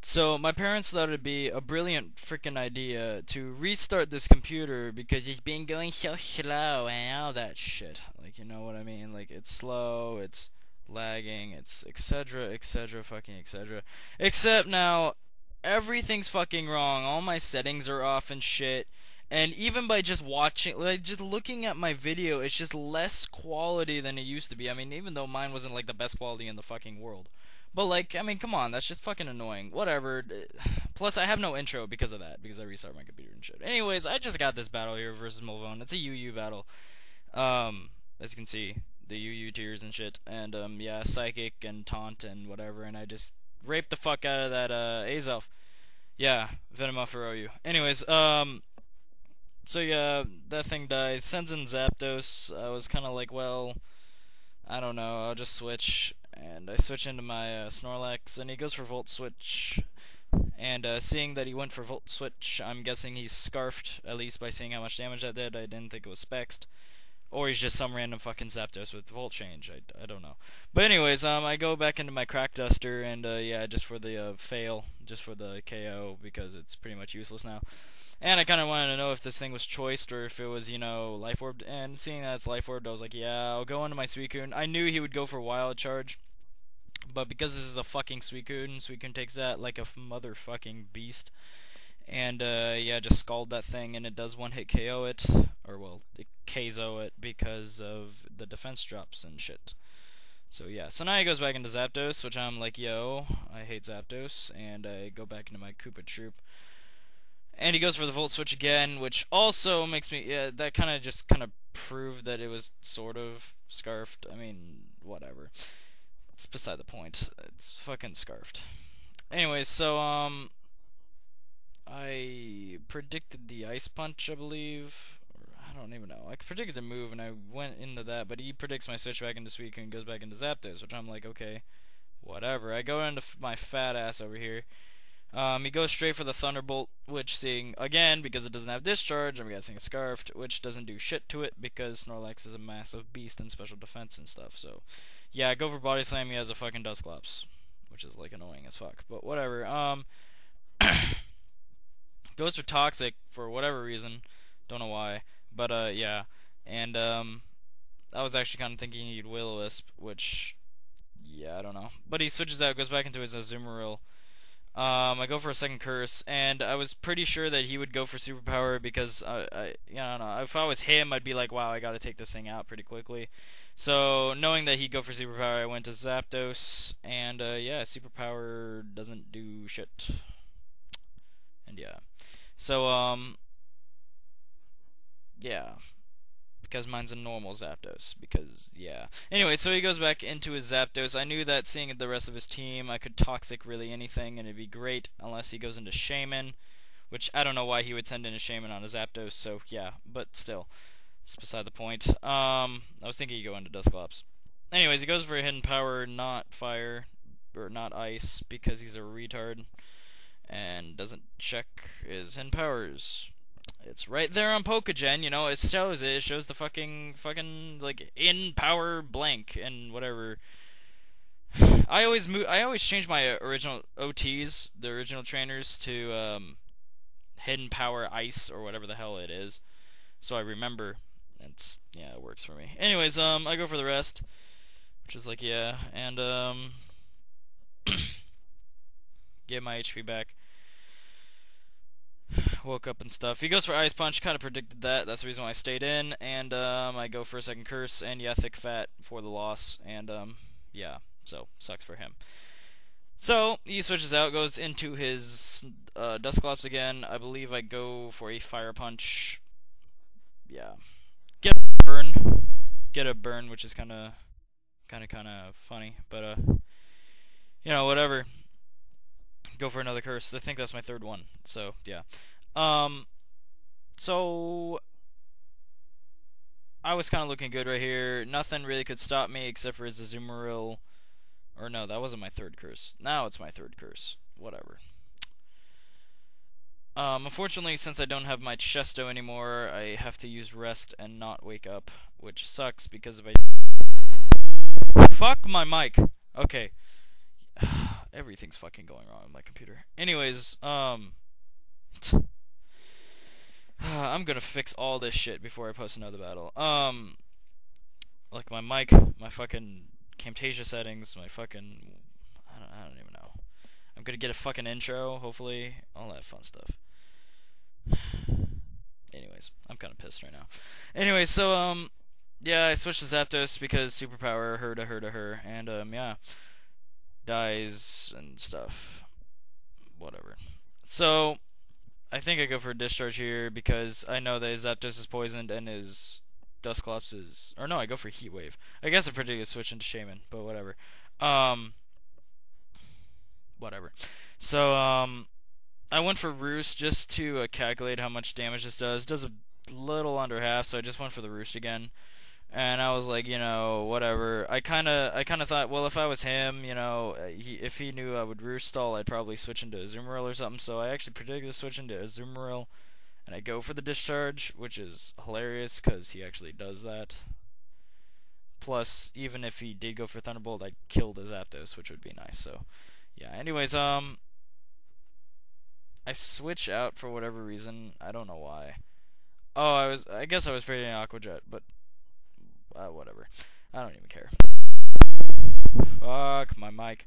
So my parents thought it'd be a brilliant freaking idea to restart this computer because it's been going so slow and all that shit. Like, you know what I mean? Like, it's slow, it's lagging, it's etc. etc. fucking etc. Except now everything's fucking wrong. All my settings are off and shit. And even by just watching, like, just looking at my video, it's just less quality than it used to be. I mean, even though mine wasn't like the best quality in the fucking world. But like, I mean, come on, that's just fucking annoying. Whatever. Plus, I have no intro because of that, because I restarted my computer and shit. Anyways, I just got this battle here versus Mulvone. It's a UU battle. As you can see, the UU tiers and shit, and yeah, psychic and taunt and whatever, and I just raped the fuck out of that Azelf. Yeah, Venema for OU. Anyways, so yeah, that thing dies. Sends in Zapdos. I was kind of like, well, I don't know, I'll just switch. And I switch into my Snorlax, and he goes for Volt Switch. And seeing that he went for Volt Switch, I'm guessing he's Scarfed, at least by seeing how much damage that did. I didn't think it was Spexed. Or he's just some random fucking Zapdos with Volt Change. I don't know. But anyways, I go back into my Crack Duster, and yeah, just for the fail, just for the KO, because it's pretty much useless now. And I kind of wanted to know if this thing was choiced or if it was, you know, Life Orbed. And seeing that it's Life Orbed, I was like, yeah, I'll go into my Suicune. I knew he would go for Wild Charge. But because this is a fucking Suicune, Suicune takes that like a motherfucking beast. And yeah, just scald that thing and it does one hit KO it. Or well, it KZO it because of the defense drops and shit. So yeah, so now he goes back into Zapdos, which I'm like, yo, I hate Zapdos. And I go back into my Koopa Troop. And he goes for the Volt Switch again, which also makes me, yeah, that kind of proved that it was sort of Scarfed. I mean, whatever. It's beside the point. It's fucking Scarfed. Anyways, so, I predicted the Ice Punch, I believe. I don't even know. I predicted the move, and I went into that, but he predicts my switch back into Suicune and goes back into Zapdos, which I'm like, okay, whatever. I go into my fat ass over here. He goes straight for the Thunderbolt, which, seeing, again, because it doesn't have Discharge, I'm guessing it's Scarfed, which doesn't do shit to it, because Snorlax is a massive beast in special defense and stuff, so, yeah, go for Body Slam, he has a fucking Dusclops, which is, like, annoying as fuck, but whatever, goes for Toxic, for whatever reason, don't know why, but, yeah, and, I was actually kind of thinking he'd Will-O-Wisp, which, yeah, I don't know, but he switches out, goes back into his Azumarill. I go for a second curse, and I was pretty sure that he would go for superpower because I don't know. If I was him, I'd be like, wow, I gotta take this thing out pretty quickly. So knowing that he'd go for superpower, I went to Zapdos, and yeah, superpower doesn't do shit. And yeah, so yeah. Because mine's a normal Zapdos, because, yeah. Anyway, so he goes back into his Zapdos. I knew that seeing the rest of his team, I could Toxic really anything, and it'd be great, unless he goes into Shaman, which I don't know why he would send in a Shaman on a Zapdos, so, yeah, but still, it's beside the point. I was thinking he'd go into Dusclops. Anyways, he goes for a Hidden Power, not Fire, or not Ice, because he's a retard, and doesn't check his Hidden Powers. It's right there on Pokégen, you know, it shows it. It shows the fucking, like, in power blank and whatever. I always change my original OTs, the original trainers, to, hidden power ice, or whatever the hell it is. So I remember. It's, yeah, it works for me. Anyways, I go for the rest. Which is like, yeah, and, get my HP back. Woke up and stuff. He goes for Ice Punch, kind of predicted that. That's the reason why I stayed in. And I go for a second curse, and yeah, Thick Fat for the loss. And yeah, so sucks for him. So he switches out, goes into his Dusclops again. I believe I go for a Fire Punch. Yeah, get a burn, which is kind of funny, but you know, whatever. Go for another curse. I think that's my third one. So, yeah. So I was kind of looking good right here. Nothing really could stop me except for his Azumarill. Or no, that wasn't my third curse. Now it's my third curse. Whatever. Unfortunately, since I don't have my Chesto anymore, I have to use rest and not wake up, which sucks because if I... Fuck my mic. Okay. Everything's fucking going wrong with my computer. Anyways, I'm gonna fix all this shit before I post another battle. Like my mic, my fucking Camtasia settings, my fucking, I don't even know. I'm gonna get a fucking intro, hopefully, all that fun stuff. Anyways, I'm kind of pissed right now. Anyway, so yeah, I switched to Zapdos because superpower, her, and yeah, dies and stuff, whatever. So I think I go for a discharge here because I know that his Zapdos is poisoned and his Dusclops is... Or no, I go for Heat Wave. I guess I predicted a switch into Shaman, but whatever. Whatever. So, I went for Roost just to calculate how much damage this does. It does a little under half, so I just went for the Roost again. And I was like, you know, whatever. I kind of thought, well, if I was him, you know, if he knew I would Roost stall, I'd probably switch into Azumarill or something. So I actually predicted the switch into Azumarill, and I go for the discharge, which is hilarious because he actually does that. Plus, even if he did go for Thunderbolt, I'd kill the Zapdos, which would be nice. So, yeah. Anyways, I switch out for whatever reason. I don't know why. Oh, I guess I was pretty Aqua Jet, but. Whatever. I don't even care. Fuck my mic.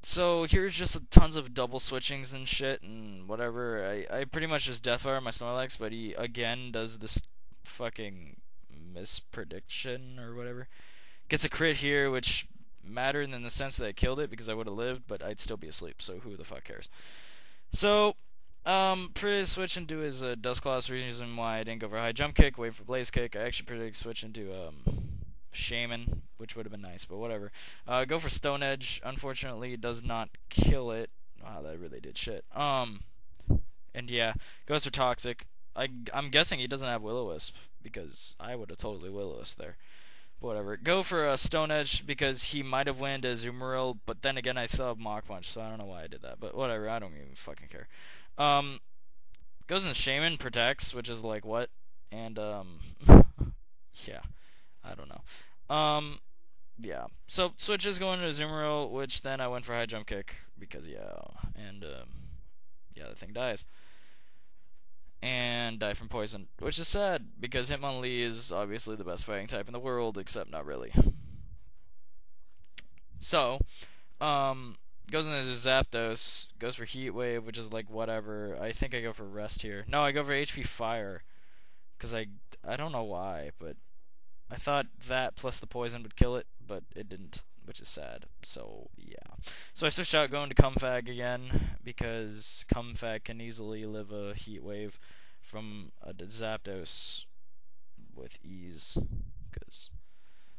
So here's just tons of double switchings and shit and whatever. I pretty much just Deathfire my Snorlax, but he again does this fucking misprediction or whatever. Gets a crit here, which mattered in the sense that I killed it because I would have lived, but I'd still be asleep, so who the fuck cares? So, pretty switch into his Dusclops, reason why I didn't go for High Jump Kick, wait for Blaze Kick. I actually predicted switch into Shaman, which would have been nice, but whatever. Go for Stone Edge. Unfortunately, it does not kill it. Wow, that really did shit. And yeah, goes for Toxic. I'm guessing he doesn't have Will-O-Wisp because I would have totally Will-O-Wisp there. But whatever. Go for a Stone Edge because he might have won to Azumarill, but then again, I still have Mach Punch, so I don't know why I did that. But whatever, I don't even fucking care. Goes in Shaman, protects, which is like what? And yeah, I don't know. Yeah. So switches going to Azumarill, which then I went for High Jump Kick because yeah, and yeah, the thing dies. And die from poison, which is sad because Hitmonlee is obviously the best fighting type in the world, except not really. So, goes into Zapdos, goes for Heat Wave, which is like whatever. I think I go for Rest here. No, I go for HP Fire because I don't know why, but I thought that plus the poison would kill it, but it didn't, which is sad. So yeah. So I switched out going to Comfag again because Comfag can easily live a Heat Wave from a Zapdos with ease because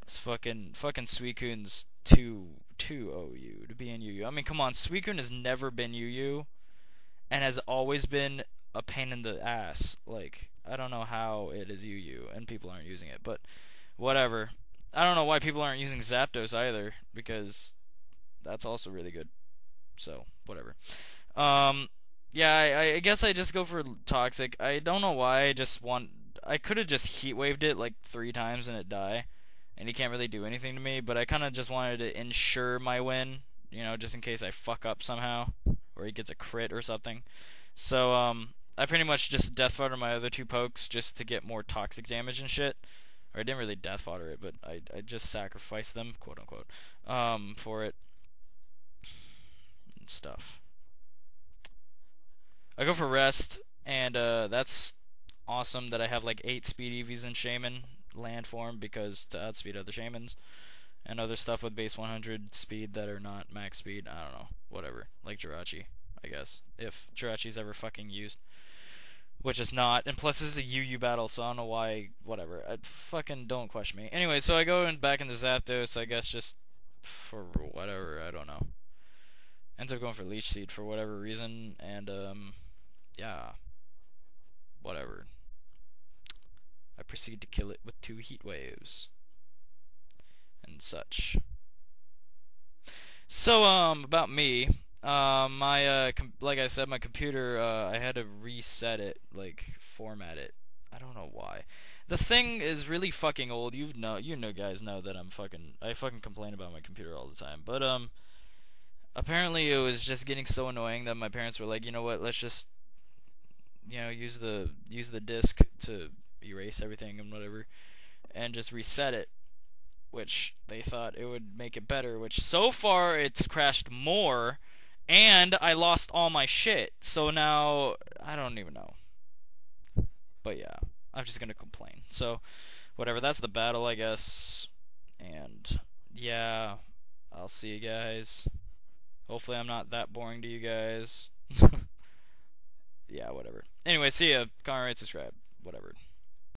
it's fucking Suicune's too OU to be in UU. I mean, come on, Suicune has never been UU and has always been a pain in the ass. Like, I don't know how it is UU and people aren't using it, but whatever. I don't know why people aren't using Zapdos either, because that's also really good. So, whatever. Yeah, I guess I just go for Toxic. I don't know why, I could have just Heat Waved it like 3 times and it die, and he can't really do anything to me, but I kind of just wanted to ensure my win, you know, just in case I fuck up somehow, or he gets a crit or something. So, I pretty much just Death Fodder my other 2 pokes just to get more toxic damage and shit. Or I didn't really Death Fodder it, but I just sacrificed them, quote unquote, for it and stuff. I go for Rest, and that's awesome that I have like 8 speed EVs in Shaman land form because to outspeed other Shamans and other stuff with base 100 speed that are not max speed. I don't know, whatever, like Jirachi, I guess, if Jirachi's ever fucking used. Which is not, and plus this is a UU battle, so I don't know why, whatever. I fucking don't question me. Anyway, so I go back into Zapdos, I guess just for whatever, I don't know. Ends up going for Leech Seed for whatever reason, and yeah, whatever. I proceed to kill it with 2 Heat Waves and such. So, about me. Like I said, my computer, I had to reset it, like, format it. I don't know why. The thing is really fucking old. You know guys know that I fucking complain about my computer all the time. But apparently it was just getting so annoying that my parents were like, "You know what? Let's just use the disk to erase everything and whatever and just reset it." Which they thought it would make it better, which so far it's crashed more and I lost all my shit. So now I don't even know. But yeah, I'm just gonna complain. So, whatever, that's the battle, I guess. And, yeah, I'll see you guys. Hopefully I'm not that boring to you guys. Yeah, whatever. Anyway, see ya. Comment, rate, subscribe. Whatever.